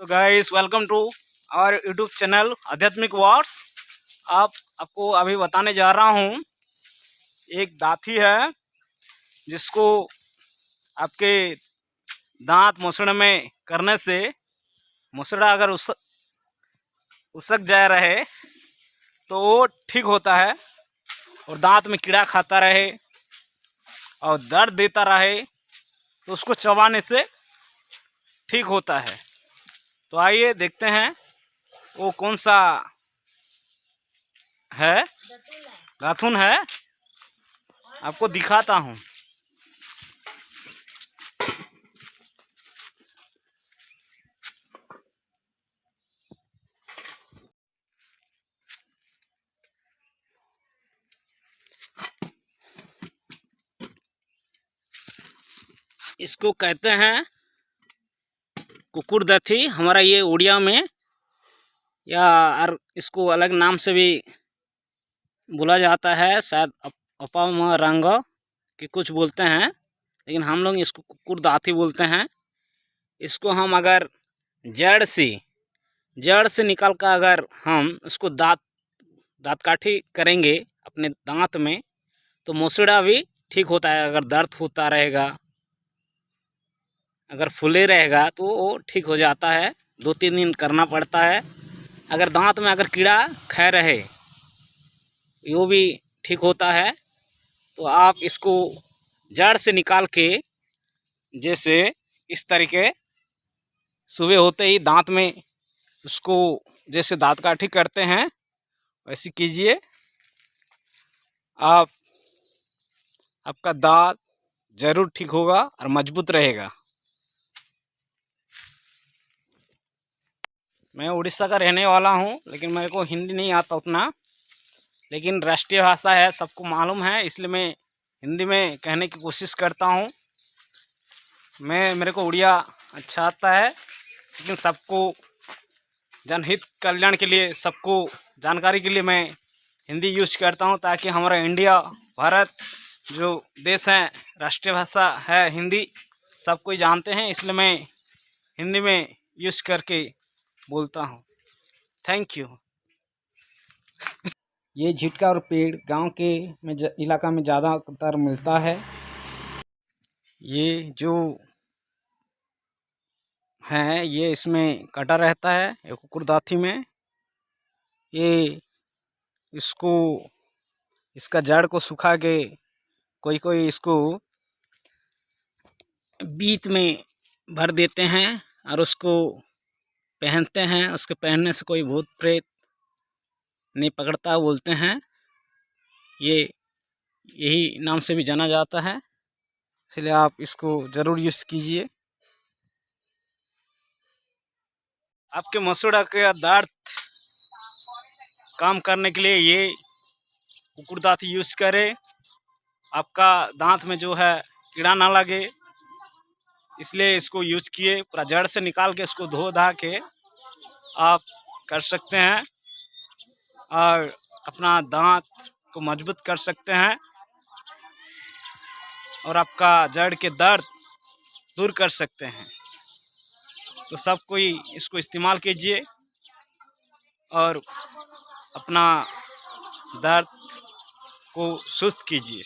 तो guys welcome to our YouTube channel आध्यात्मिक वार्स। आपको अभी बताने जा रहा हूँ, एक दाती है जिसको आपके दांत मुसड़ में करने से मुसड़ा अगर उसक जाए रहे तो वो ठीक होता है, और दांत में कीड़ा खाता रहे और दर्द देता रहे तो उसको चबाने से ठीक होता है। तो आइए देखते हैं वो कौन सा है, दातुन है, आपको दिखाता हूँ। इसको कहते हैं कुकुरदाथी हमारा ये उड़िया में, या और इसको अलग नाम से भी बोला जाता है, शायद अपामरंग के कुछ बोलते हैं, लेकिन हम लोग इसको कुकुरदाथी बोलते हैं। इसको हम अगर जड़ से निकाल कर अगर हम इसको दांत काठी करेंगे अपने दांत में तो मुसड़ा भी ठीक होता है। अगर दर्द होता रहेगा, अगर फूले रहेगा तो वो ठीक हो जाता है। 2-3 दिन करना पड़ता है। अगर दांत में अगर कीड़ा खा रहे वो भी ठीक होता है। तो आप इसको जड़ से निकाल के, जैसे इस तरीके सुबह होते ही दांत में उसको जैसे दांत काठी करते हैं वैसे कीजिए। आपका दांत जरूर ठीक होगा और मजबूत रहेगा। मैं उड़ीसा का रहने वाला हूँ, लेकिन मेरे को हिंदी नहीं आता उतना, लेकिन राष्ट्रीय भाषा है, सबको मालूम है, इसलिए मैं हिंदी में कहने की कोशिश करता हूँ। मेरे को उड़िया अच्छा आता है, लेकिन सबको जनहित कल्याण के लिए, सबको जानकारी के लिए मैं हिंदी यूज करता हूँ, ताकि हमारा इंडिया भारत जो देश है, राष्ट्रीय भाषा है हिंदी, सब कोई जानते हैं, इसलिए मैं हिंदी में यूज करके बोलता हूँ। Thank you. ये झिटका और पेड़ गांव के इलाका में ज़्यादातर मिलता है। ये जो है ये इसमें कटा रहता है, ये कुकुरदाथी में। ये इसका जड़ को सुखा के कोई इसको बीच में भर देते हैं और उसको पहनते हैं। उसके पहनने से कोई भूत प्रेत नहीं पकड़ता बोलते हैं। ये यही नाम से भी जाना जाता है, इसलिए आप इसको ज़रूर यूज़ कीजिए। आपके मसूड़ा का दर्द काम करने के लिए ये कुकुरदाथी यूज़ करें। आपका दांत में जो है कीड़ा ना लगे, इसलिए इसको यूज किए। पूरा जड़ से निकाल के इसको धो धा के आप कर सकते हैं और अपना दांत को मजबूत कर सकते हैं, और आपका जड़ के दर्द दूर कर सकते हैं। तो सब कोई इसको इस्तेमाल कीजिए और अपना दर्द को सुस्त कीजिए।